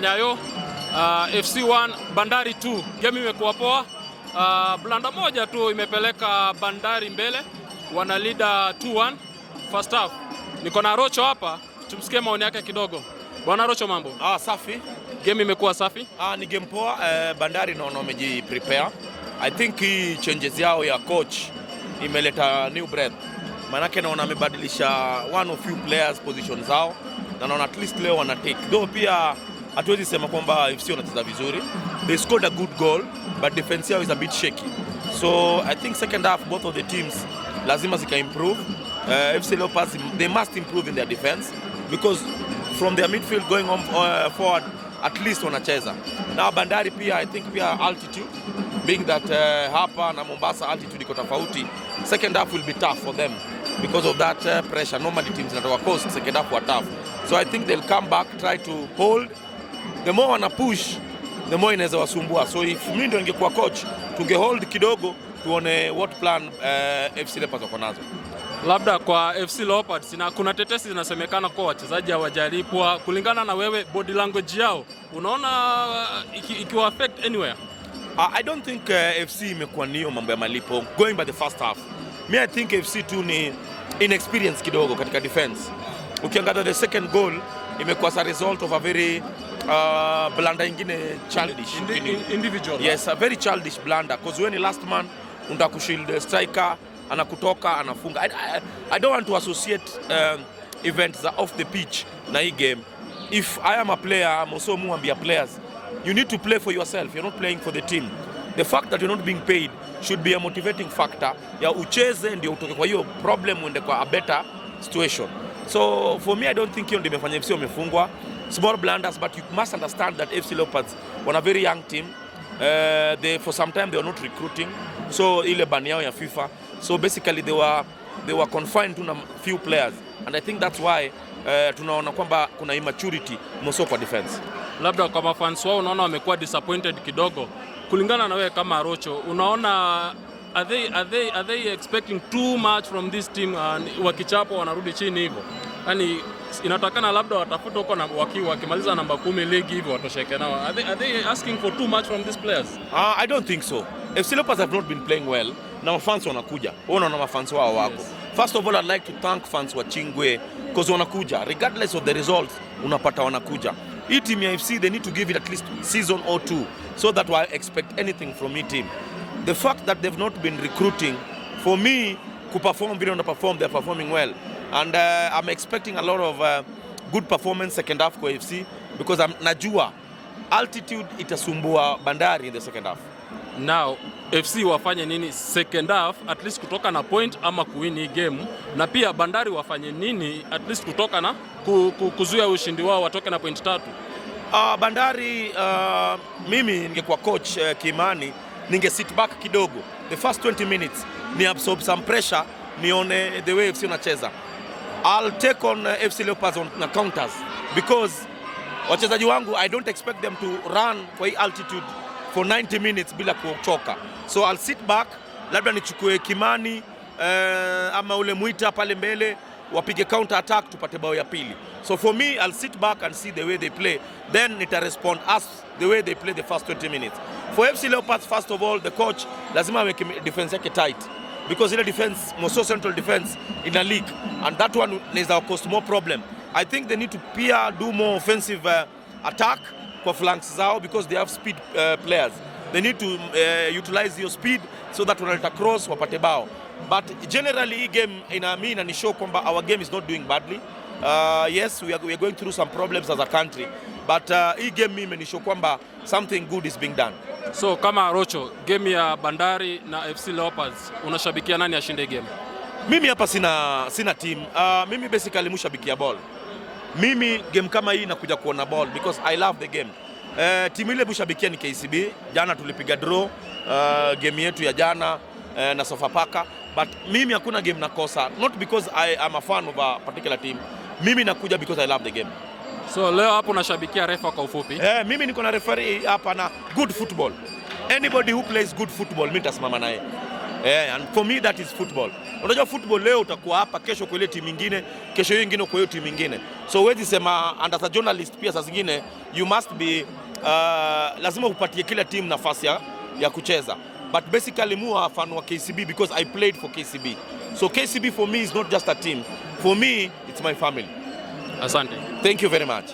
Nyayo, FC 1 Bandari 2. Game imekuwa poa. Blanda moja tu imepeleka Bandari mbele. Wana leader 2-1 first half. Niko na Arocho hapa, tumsikie maoni yake kidogo. Bwana Arocho, mambo? Safi. Game imekuwa safi? Ni game poa. Bandari naona wameji prepare. I think hii changes yao ya coach imeleta new breath. Manake naona wamebadilisha one of few players position zao. Na naona at least leo wana take. Though pia hatuwezi sema kwamba FC wanacheza vizuri. They scored a good goal, but defense yao is a bit shaky. So I think second half both of the teams lazima zika improve. FC Leopards, they must improve in their defense because from their midfield going on forward at least wanacheza. Now Bandari pia I think pia altitude being that hapa na Mombasa altitude iko tofauti. Second half will be tough for them because of that pressure. Normally teams zinatoka coast second half were tough. So I think they'll come back, try to hold. The more wana push, the more inaweza wasumbua. So if mimi ndio ningekuwa coach, tunge hold kidogo tuone what plan FC Leopards wako nazo. Labda kwa FC Leopards na kuna tetesi zinasemekana kwa wachezaji hawajalipwa. Kulingana na wewe, body language yao unaona ikiwa affect anywhere? I don't think FC imekuwa niyo mambo ya malipo going by the first half. I think FC tu ni inexperience kidogo katika defense. Ukiangalia the second goal imekuwa as a result of a very blunder ingine childish individual. Yes, a very childish blunder because when the last man unataka kushield striker anakutoka anafunga. I don't want to associate events off the pitch na hii game. If I am a player, I'm also muambia players, you need to play for yourself. You're not playing for the team. The fact that you're not being paid should be a motivating factor ya ucheze ndio utoke kwa hiyo problem uende kwa a better situation. So for me I don't think hiyo ndio imefanya FC wamefungwa. Small blunders, but you must understand that FC Leopards wana a very young team. They for some time they were not recruiting. So ile ban yao ya FIFA. So basically they were confined to a few players, and I think that's why tunaona kwamba kuna immaturity mso kwa defense. Labda kwa mafans wao unaona wamekuwa disappointed kidogo. Kulingana na wewe kama Arocho, unaona are they expecting too much from this team, wakichapo wanarudi chini hivyo? Yaani inatakana labda watafuta huko na wakimaliza namba 10 league hivyo watosheke nao. Are they asking for too much from these players? I don't think so. FC Leopards have not been playing well. Na fans wanakuja. Unaona mafans wao wako. Yes. First of all, I'd like to thank fans wa Chingwe because wanakuja. Regardless of the results, unapata wanakuja. Hii team ya FC, they need to give it at least season or two so that I expect anything from hii team. The fact that they've not been recruiting, for me, kuperform vile wana perform, they're performing well. And I'm expecting a lot of good performance second half kwa FC because najua altitude itasumbua Bandari in the second half. Now FC wafanye nini second half at least kutoka na point ama kuwin hii game, na pia Bandari wafanye nini at least kutoka na kuzuia ushindi wao watoke na point 3? Bandari mimi ningekuwa coach Kimani ninge sit back kidogo the first 20 minutes ni absorb some pressure, nione the way FC unacheza. I'll take on FC Leopards on the counters because wachezaji wangu I don't expect them to run kwa hii altitude for 90 minutes bila kuchoka. So I'll sit back, labda nichukue Kimani ama ule Muita pale mbele wapige counter attack tupate bao ya pili. So for me I'll sit back and see the way they play, then nita respond as the way they play the first 20 minutes. For FC Leopards, first of all, the coach lazima aweke defense yake tight because ile defense most central defense in a league, and that one is our cost more problem. I think they need to do more offensive attack kwa flanks zao because they have speed players. They need to utilize your speed so that wanaleta cross wapate bao. But generally hii game ni show kwamba our game is not doing badly. Yes, we are going through some problems as a country, but hii game mimi ni show kwamba something good is being done. So kama Arocho, game ya Bandari na FC Leopards unashabikia nani ashinde game? Mimi hapa sina team. Mimi basically mshabikia ball. Mimi game kama hii nakuja kuona ball because I love the game. Timu ile mshabikia ni KCB. Jana tulipiga draw game yetu ya jana na Sofapaka, but mimi hakuna game nakosa, not because I am a fan of a particular team. Mimi nakuja because I love the game. So leo hapo unashabikia refa kwa ufupi? Mimi niko na referee hapa na good football. Anybody who plays good football mimi nitasimama naye. And for me that is football. Unajua football leo utakuwa hapa, kesho kwa ile timu nyingine, kesho hiyo nyingine kwa hiyo timu nyingine. So huwezi sema, and as a journalist pia saa zingine you must be lazima upatie kila timu nafasi ya kucheza. But basically more fan wa KCB because I played for KCB. So KCB for me is not just a team. For me it's my family. Asante. Thank you very much.